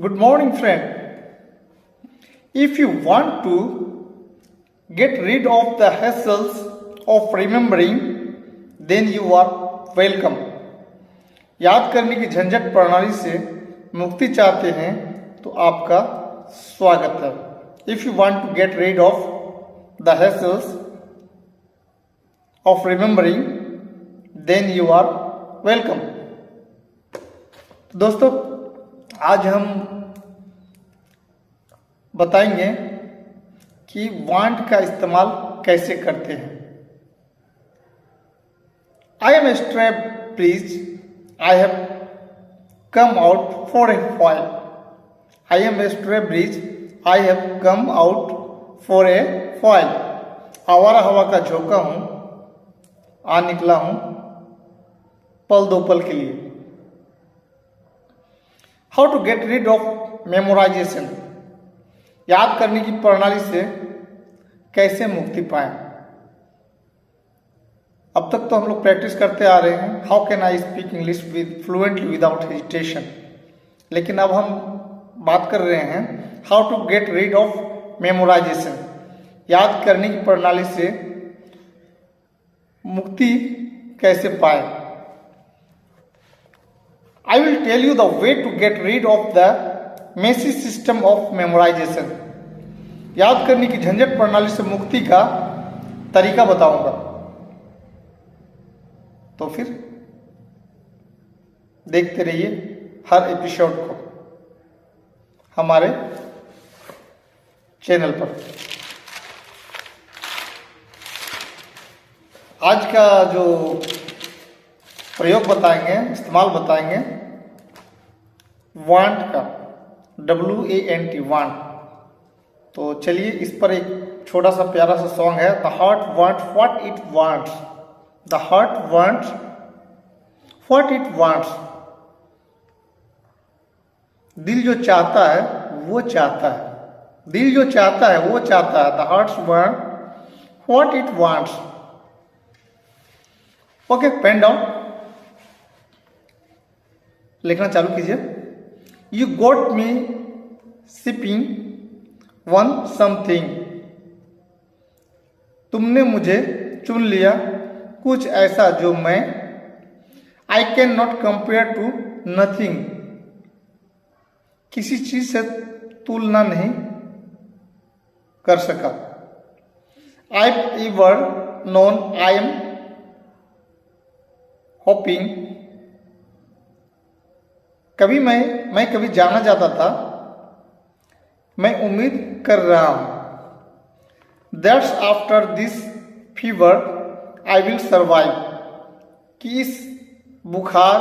Good morning, friend. If you want to get rid of the hassles of remembering, then you are welcome. याद करने की झंझट प्रणाली से मुक्ति चाहते हैं तो आपका स्वागत है. If you want to get rid of the hassles of remembering, then you are welcome. दोस्तों, आज हम बताएंगे कि वांट का इस्तेमाल कैसे करते हैं. I am strapped, please. I have come out for a while. I am strapped, please. I have come out for a while. आवारा हवा का झोंका हूं, आ निकला हूं पल दो पल के लिए. How to get rid of memorization. याद करने की प्रणाली से कैसे मुक्ति पाएं. अब तक तो हम लोग प्रैक्टिस करते आ रहे हैं. How can I speak English with fluently without hesitation. लेकिन अब हम बात कर रहे हैं how to get rid of memorisation. याद करने की प्रणाली से मुक्ति कैसे पाए. I will tell you the way to get rid of the messy system of memorization. याद करने की झंझट प्रणाली से मुक्ति का तरीका बताऊंगा. तो फिर देखते रहिए हर एपिसोड को हमारे चैनल पर. आज का जो प्रयोग बताएंगे, इस्तेमाल बताएंगे वांट का, WANT वांट. तो चलिए इस पर एक छोटा सा प्यारा सा सॉन्ग है. The heart want what it wants. The heart wants what it wants. दिल जो चाहता है वो चाहता है. दिल जो चाहता है वो चाहता है. The heart want what it wants. Okay, pen down. लिखना चालू कीजिए. You got me sipping one something. तुमने मुझे चुन लिया कुछ ऐसा जो मैं. I can not compare to nothing. किसी चीज से तुलना नहीं कर सका. I ever known I am hoping. कभी मैं कभी जाना चाहता था, मैं उम्मीद कर रहा हूं. That's after this fever I will survive. कि इस बुखार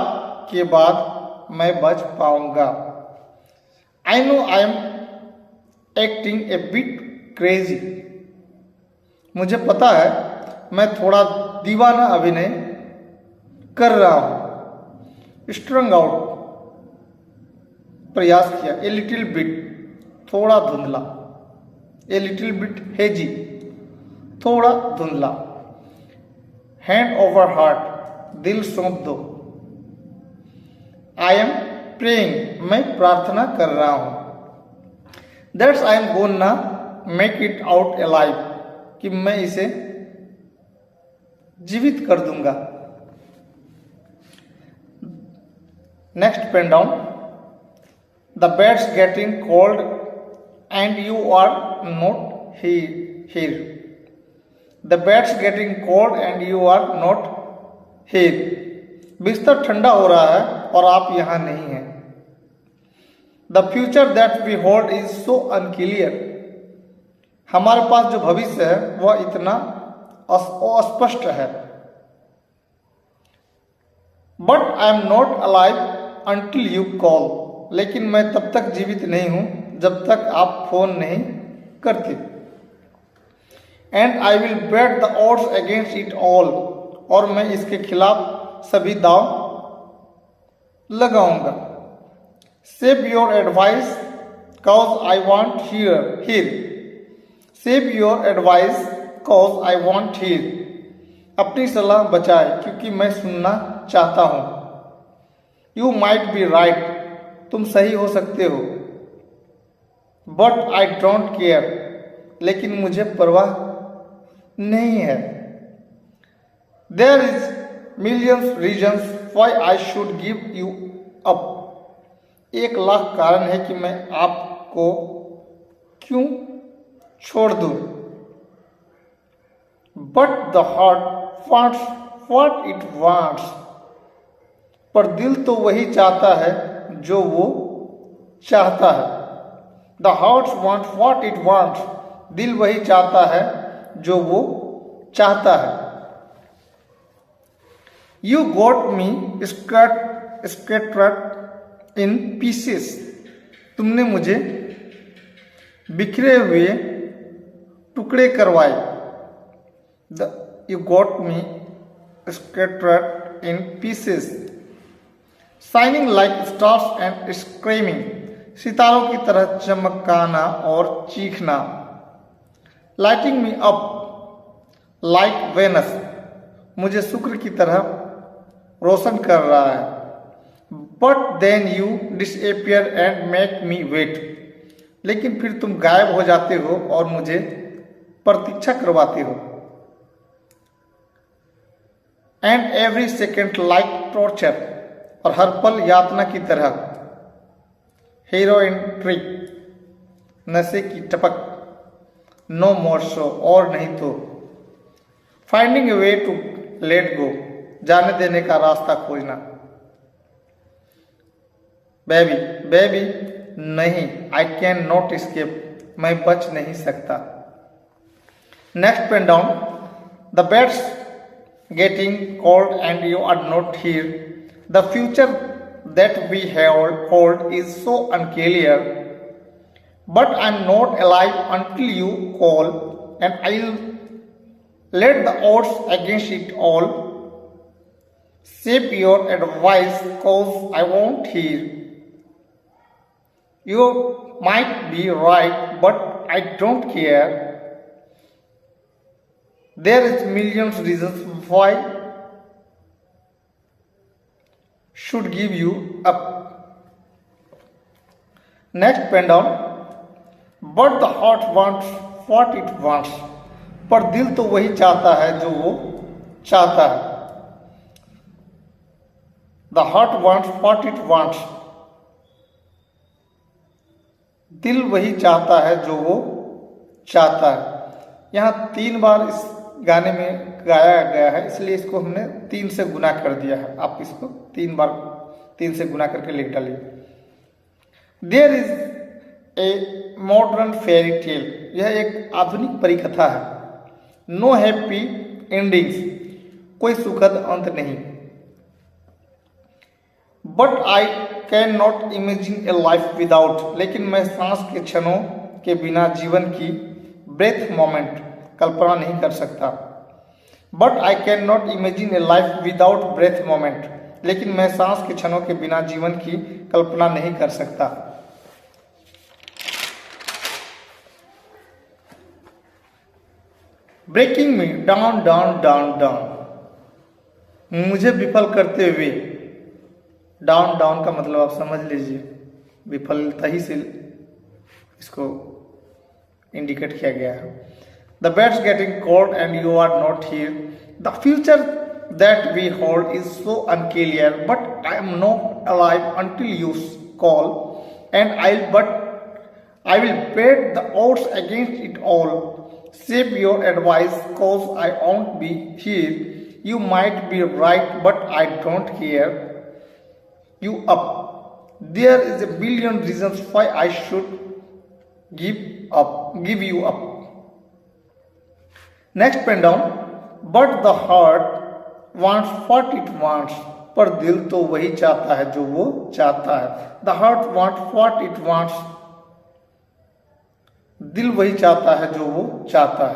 के बाद मैं बच पाऊंगा. I know I am acting A bit crazy. मुझे पता है मैं थोड़ा दीवाना अभिनय कर रहा हूं. स्ट्रंग आउट, प्रयास किया. ए लिटिल बिट, थोड़ा धुंधला. ए लिटिल बिट हेजी, थोड़ा धुंधला. हैंड ओवर हार्ट, दिल सौंप दो. आई एम प्रेइंग, मैं प्रार्थना कर रहा हूं. That's I am gonna make it out alive. कि मैं इसे जीवित कर दूंगा. Next, pen down. The bed's getting cold and you are not here. The bed's getting cold and you are not here. बिस्तर ठंडा हो रहा है और आप यहाँ नहीं हैं. The future that we hold is so unclear. हमारे पास जो भविष्य है वह इतना अस्पष्ट है. But I am not alive until you call. लेकिन मैं तब तक जीवित नहीं हूं जब तक आप फोन नहीं करते. And I will bet the odds against it all. और मैं इसके खिलाफ सभी दाव लगाऊंगा. Save your advice cause I want here. Save your advice cause I want here. अपनी सलाह बचाए क्योंकि मैं सुनना चाहता हूं. You might be right. तुम सही हो सकते हो. बट आई डोंट केयर, लेकिन मुझे परवाह नहीं है। There is millions reasons why I should give you up, 1,00,000 कारण है कि मैं आपको क्यों छोड़ दूं। But the heart wants what it wants, पर दिल तो वही चाहता है जो वो चाहता है। The heart wants what it wants, दिल वही चाहता है जो वो चाहता है। You got me scattered in pieces, तुमने मुझे बिखरे हुए टुकड़े करवाए। You got me scattered in pieces, shining like stars and screaming, सितारों की तरह चमकाना और चीखना। Lighting me up like Venus, मुझे शुक्र की तरह रोशन कर रहा है। But then you disappear and make me wait, लेकिन फिर तुम गायब हो जाते हो और मुझे प्रतीक्षा करवाते हो। And every second like torture, और हर पल यातना की तरह। हीरोइन ट्रिक, नशे की टपक। नो मोर शो, और नहीं तो। Finding a way to let go, जाने देने का रास्ता खोजना। बेबी बेबी नहीं, आई कैन नॉट एस्केप, मैं बच नहीं सकता। Next pen down, the bed's getting cold and you are not here, the future that we hold is so unclear, but I'm not alive until you call, and I'll let the odds against it all shape your advice, cause I won't hear. You might be right, but I don't care. There is millions reasons why should give you up. Next pen down, but the heart wants what it wants, पर दिल तो वही चाहता है जो वो चाहता है। The heart wants what it wants, दिल वही चाहता है जो वो चाहता है। यहाँ 3 बार इस गाने में गाया गया है, इसलिए इसको हमने 3 से गुना कर दिया है। आप इसको 3 बार 3 से गुना करके लिख डालिए। There is a modern fairy tale, यह एक आधुनिक परिकथा है। नो हैप्पी एंडिंग्स, कोई सुखद अंत नहीं। But I can not imagine a life without, लेकिन मैं सांस के क्षणों के बिना जीवन की ब्रेथ मोमेंट कल्पना नहीं कर सकता। But I can not imagine a life without breath moment, लेकिन मैं सांस के क्षणों के बिना जीवन की कल्पना नहीं कर सकता। Breaking me down down down down, मुझे विफल करते हुए। डाउन डाउन का मतलब आप समझ लीजिए, विफलता ही से इसको इंडिकेट किया गया है। The bed's getting cold and you are not here. The future that we hold is so unclear, but I am not alive until you call, and I will bet the odds against it all. Save your advice, cause I won't be here. You might be right, but I don't care. You up. There is a billion reasons why I should give you up. Next pen down, but the heart wants what it wants, पर दिल तो वही चाहता है जो वो चाहता है। The heart wants what it wants, दिल वही चाहता है जो वो चाहता है।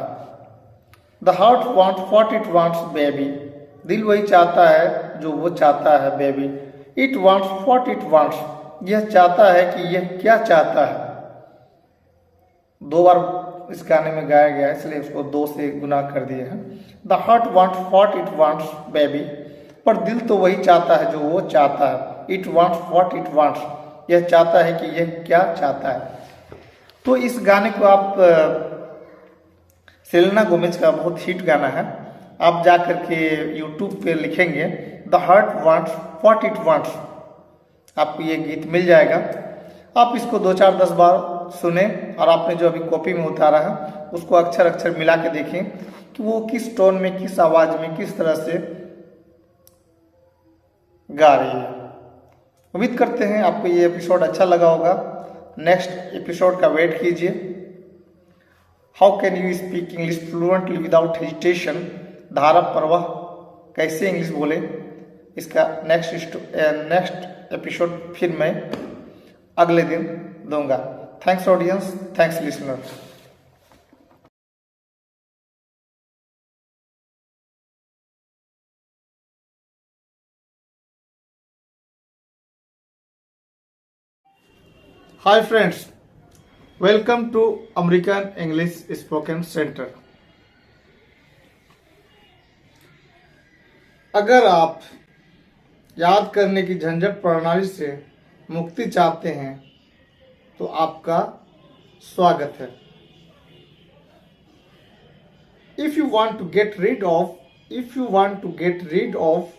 The heart wants what it wants baby, दिल वही चाहता है जो वो चाहता है baby. It wants what it wants, यह चाहता है कि यह क्या चाहता है। 2 बार इस गाने में गाया गया है, इसलिए उसको 2 से गुना कर दिए हैं। The heart wants what it wants baby, पर दिल तो वही चाहता है जो वो चाहता है। It wants what it wants, यह चाहता है कि यह क्या चाहता है। तो इस गाने को आप सेलेना गोमेज का बहुत हिट गाना है, आप जा करके यूट्यूब पे लिखेंगे the heart wants what it wants, आपको ये गीत मिल जाएगा। आप इसको 2-4-10 बार सुने और आपने जो अभी कॉपी में उतारा है उसको अक्षर अक्षर मिला के देखें कि वो किस टोन में, किस आवाज में, किस तरह से गा रही है। उम्मीद करते हैं आपको ये एपिसोड अच्छा लगा होगा। नेक्स्ट एपिसोड का वेट कीजिए। How can you speak English fluently without hesitation, धारा प्रवाह कैसे इंग्लिश बोले, इसका नेक्स्ट एपिसोड फिर मैं अगले दिन दूंगा। Thanks audience, thanks listener. Hi friends, welcome to American English spoken centre. अगर आप याद करने की झंझट प्रणाली से मुक्ति चाहते हैं तो आपका स्वागत है। If you want to get rid of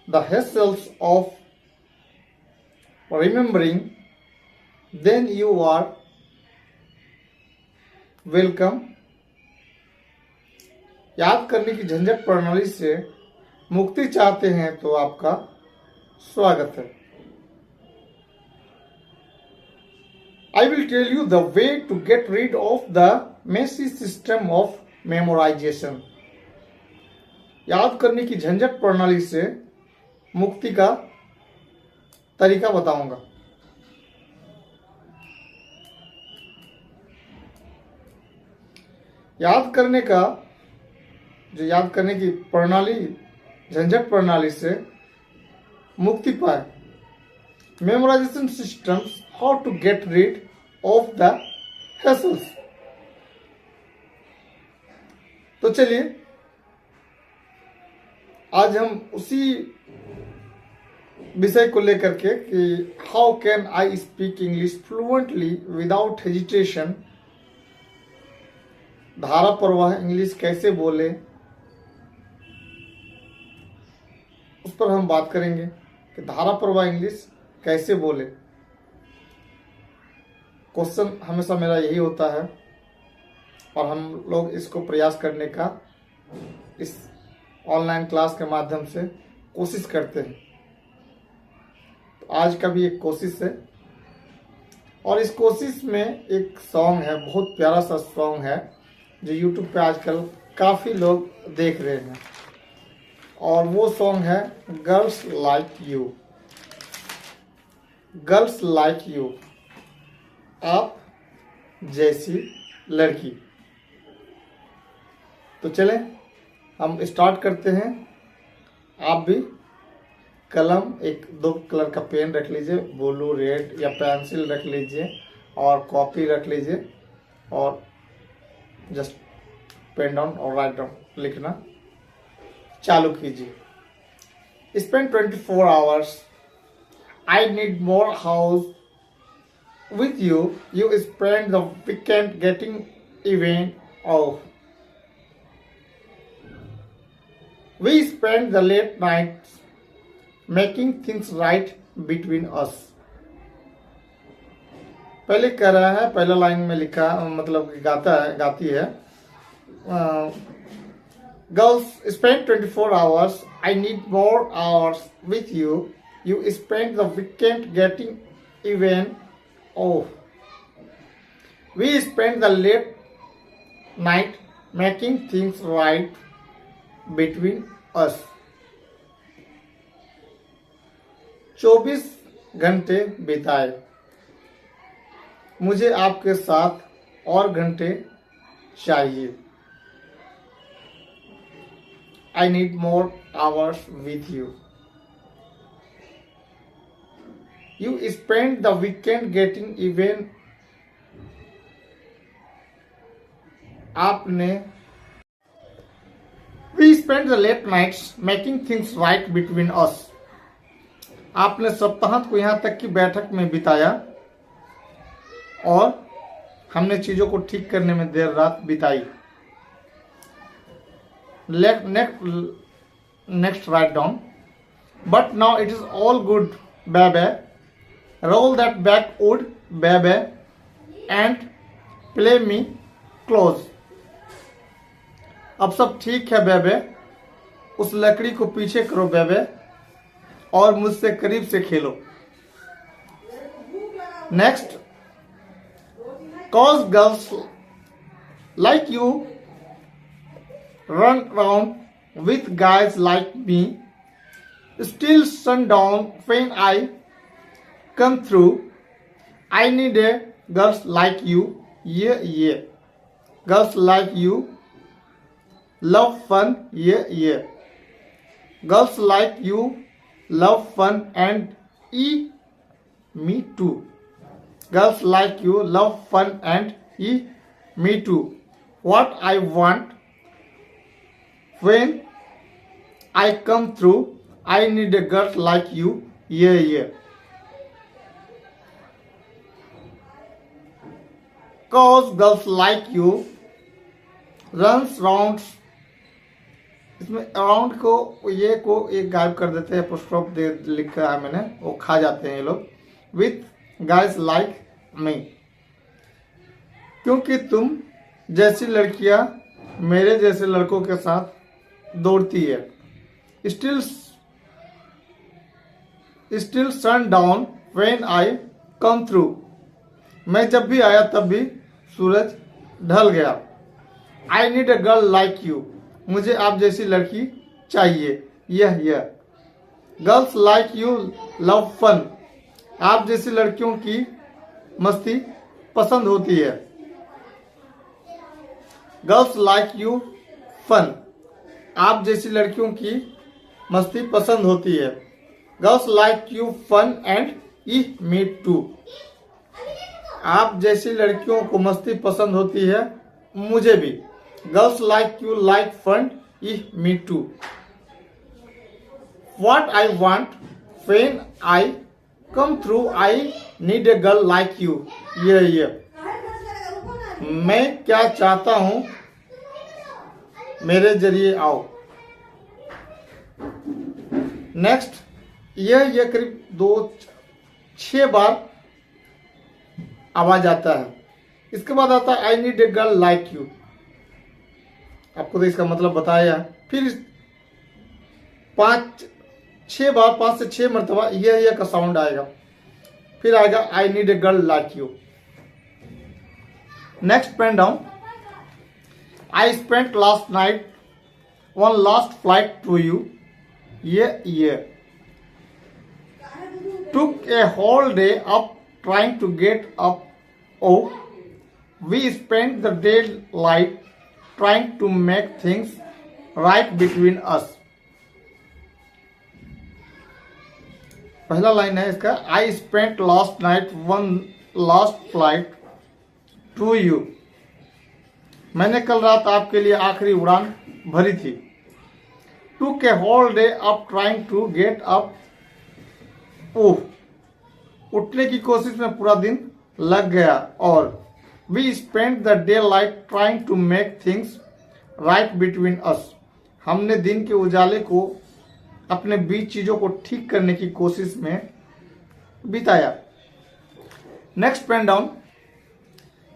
the hassles of remembering, then you are welcome। याद करने की झंझट प्रणाली से मुक्ति चाहते हैं तो आपका स्वागत है। I will tell you the way to get rid of the messy system of memorization। याद करने की झंझट प्रणाली से मुक्ति का तरीका बताऊंगा। याद करने की प्रणाली, झंझट प्रणाली से मुक्ति पाए। Memorisation systems, how to get rid of the hassles। तो चलिए आज हम उसी विषय को लेकर के कि how can I speak English fluently without hesitation, धारा प्रवाह इंग्लिश कैसे बोले, उस पर हम बात करेंगे कि धारा प्रवाह इंग्लिश कैसे बोले। क्वेश्चन हमेशा मेरा यही होता है और हम लोग इसको प्रयास करने का इस ऑनलाइन क्लास के माध्यम से कोशिश करते हैं। तो आज का भी एक कोशिश है और इस कोशिश में एक सॉन्ग है, बहुत प्यारा सा सॉन्ग है जो यूट्यूब पे आजकल काफ़ी लोग देख रहे हैं और वो सॉन्ग है girls like you. Girls like you, आप जैसी लड़की। तो चलें हम स्टार्ट करते हैं। आप भी कलम, 1-2 कलर का पेन रख लीजिए, ब्लू, रेड या पेंसिल रख लीजिए और कॉपी रख लीजिए और जस्ट पेन डाउन और राइट डाउन लिखना चालू कीजिए। Spend 24 hours, I need more house with you, you spend the weekend getting even off, we spend the late nights making things right between us। पहले कह रहा है, पहला लाइन में लिखा मतलब गाती है girls spend 24 hours, I need more hours with you, you spend the weekend getting even off, we spend the late night making things right between us। 24 घंटे बिताए, मुझे आपके साथ और घंटे चाहिए। I need more hours with you, you spend the weekend getting even, आपने we spend the late nights making things right between us, आपने सप्ताहांत को यहाँ तक की बैठक में बिताया और हमने चीज़ों को ठीक करने में देर रात बिताई। Next write down, but now it is all good babe, roll that backwood babe and play me close. अब सब ठीक है बेबे, उस लकड़ी को पीछे करो बेबे और मुझसे करीब से खेलो। Next, cause girls like you run around with guys like me, still sundown when I come through, I need a girls like you, yeah, girls like you love fun, yeah, girls like you love fun and me too, girls like you love fun and me too, what I want when I come through, I need a girl like you, yeah, cause girls like you runs round, इसमें around को ये को एक गायब कर देते हैं, apostrophe दे लिखा है मैंने, वो खा जाते हैं ये लोग। विथ गाइज लाइक मी, क्योंकि तुम जैसी लड़कियां मेरे जैसे लड़कों के साथ दौड़ती है। Still sun down when I come through, मैं जब भी आया तब भी सूरज ढल गया। I need a girl like you, मुझे आप जैसी लड़की चाहिए, यह girls like you love fun, आप जैसी लड़कियों की मस्ती पसंद होती है। गर्ल्स लाइक यू फन, आप जैसी लड़कियों की मस्ती पसंद होती है। Girls like you fun and me too, आप जैसी लड़कियों को मस्ती पसंद होती है, मुझे भी। Girls like you like fun me too, what I want when I come through, I need a girl like you, ये मैं क्या चाहता हूं मेरे जरिए आओ। नेक्स्ट, यह करीब 6 बार आवाज आता है। इसके बाद आता है आई need a girl like you, आपको तो इसका मतलब बताया। फिर 5 से 6 मरतबा यह का साउंड आएगा। फिर आएगा I need a girl like you. Next, pen down, I spent last night one last flight to you, ये took a whole day up trying to get up, oh we spent the daylight trying to make things right between us। पहला line है इसका, I spent last night one last flight to you, मैंने कल रात आपके लिए आखिरी उड़ान भरी थी। Took a whole day up trying to get up, ओह, उठने की कोशिश में पूरा दिन लग गया। और We spent the daylight trying to make things right between us, हमने दिन के उजाले को अपने बीच चीजों को ठीक करने की कोशिश में बिताया। Next, pen down,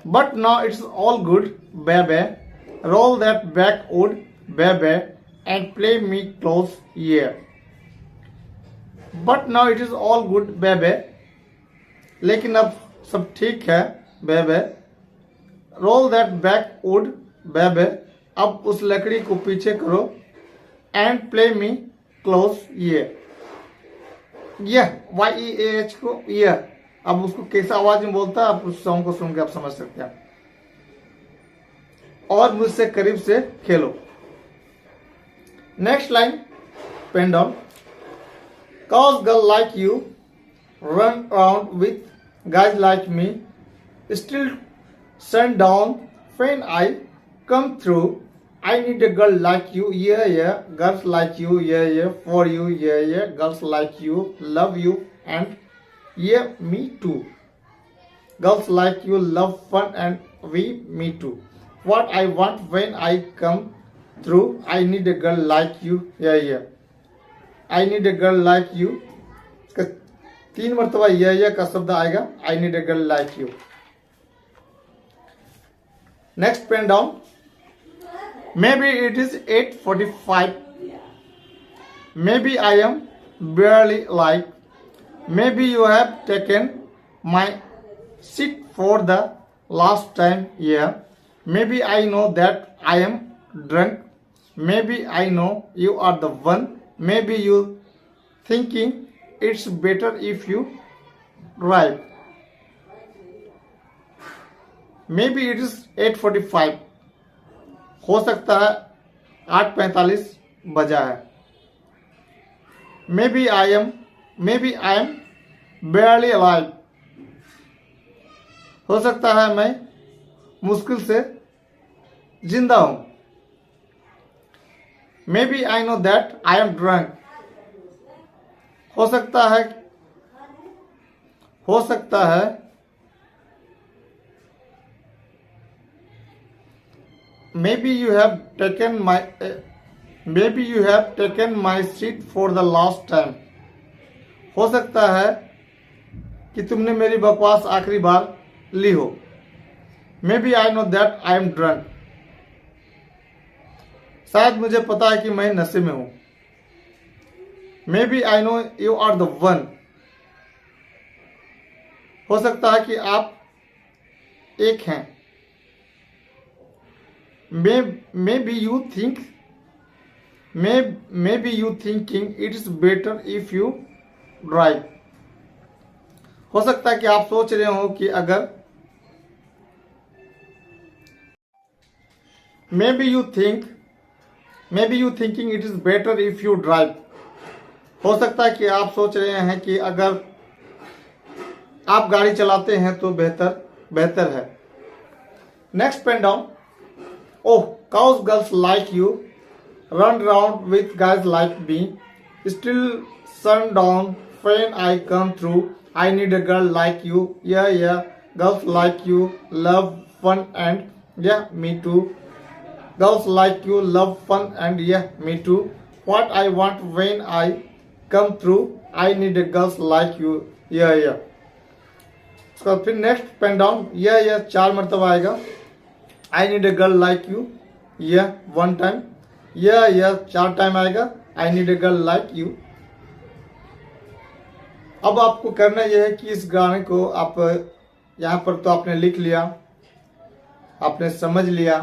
but now it's all good babe, roll that backwood babe and play me close, ये but now it is all good babe, लेकिन अब सब ठीक है बेबे। रोल दैट बैकवुड बेबे, अब उस लकड़ी को पीछे करो। And play me close, YEAH को यह, अब उसको कैसा आवाज में बोलता है आप उस सॉन्ग को सुन के आप समझ सकते हैं। और मुझसे करीब से खेलो। Next line, pen down, cause girl like you run around with guys like me, still sundown when I come through, I need a girl like you, yeah, girls like you, yeah, for you, yeah, girls like you love you and me too, Girls like you love fun and me too. What I want when I come through, I need a girl like you. Yeah. I need a girl like you. इसका 3 मरतबा यह का शब्द आएगा. I need a girl like you. Next pen down. Maybe it is 8:45. Maybe I am barely like. Maybe you have taken my seat for the last time. Yeah. Maybe I know that I am drunk. Maybe I know you are the one. Maybe you thinking it's better if you drive. Maybe it is 8:45. हो सकता है 8:45 बजा है. Maybe I am barely alive. हो सकता है मैं मुश्किल से जिंदा हूं. Maybe I know that I am drunk. हो सकता है maybe you have taken my seat for the last time. हो सकता है कि तुमने मेरी बकवास आखिरी बार ली हो. Maybe I know that I am drunk. शायद मुझे पता है कि मैं नशे में हूं. Maybe I know you are the one. हो सकता है कि आप एक हैं. Maybe you thinking it is better if you drive. हो सकता है कि आप सोच रहे हो कि अगर maybe you thinking it is better if you drive. हो सकता है कि आप सोच रहे हैं कि अगर आप गाड़ी चलाते हैं तो बेहतर है. Next pen down. Oh, cows girls like you run round with guys like me. Still sundown when I come through. I need a girl like you. Yeah. Girls like you love fun and yeah, me too. Girls like you love fun and yeah, me too. What I want when I come through. I need a girls like you. Yeah. उसका फिर next pen down. Yeah 4 मरतबा आएगा. I need a girl like you. Yeah, 1 time. Yeah 4 time आएगा. I need a girl like you. अब आपको करना यह है कि इस गाने को आप यहाँ पर तो आपने लिख लिया, आपने समझ लिया.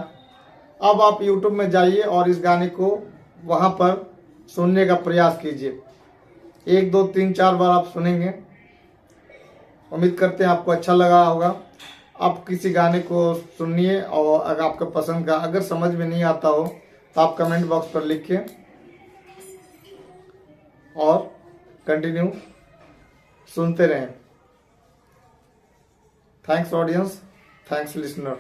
अब आप YouTube में जाइए और इस गाने को वहां पर सुनने का प्रयास कीजिए. 1 2 3 4 बार आप सुनेंगे. उम्मीद करते हैं आपको अच्छा लगा होगा. आप किसी गाने को सुनिए और अगर आपका पसंद का अगर समझ में नहीं आता हो तो आप कमेंट बॉक्स पर लिखिए और कंटिन्यू सुनते रहें. Thanks audience, thanks listener.